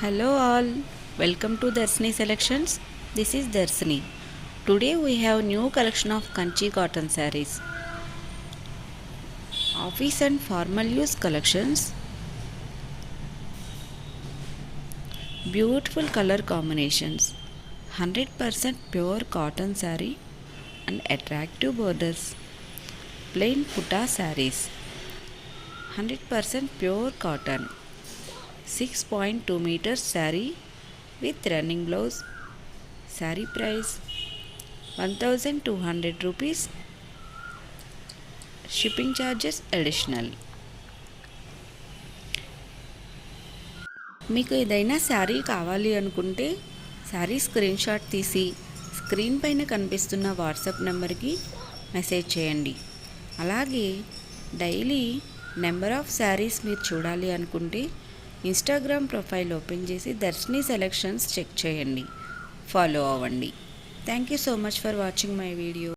Hello all, welcome to Darshini Selections. This is Darshini. Today we have new collection of Kanchi cotton sarees. Office and formal use collections. Beautiful color combinations. 100% pure cotton saree and attractive borders. Plain putta sarees. 100% pure cotton. 6.2 meters saree with running blouse. Saree price 1200 rupees. Shipping charges additional. మీకు ఏదైనా శారీ కావాలి అనుకుంటే sari screen shot తీసి screen పైన కనిపిస్తున్న WhatsApp నెంబర్కి message చేయండి. అలాగే డైలీ నెంబర్ ఆఫ్ శారీస్ మీరు చూడాలి అనుకుంటే ఇన్స్టాగ్రామ్ ప్రొఫైల్ ఓపెన్ చేసి దర్శిని సెలెక్షన్స్ చెక్ చేయండి, ఫాలో అవ్వండి. Thank you so much for watching my video.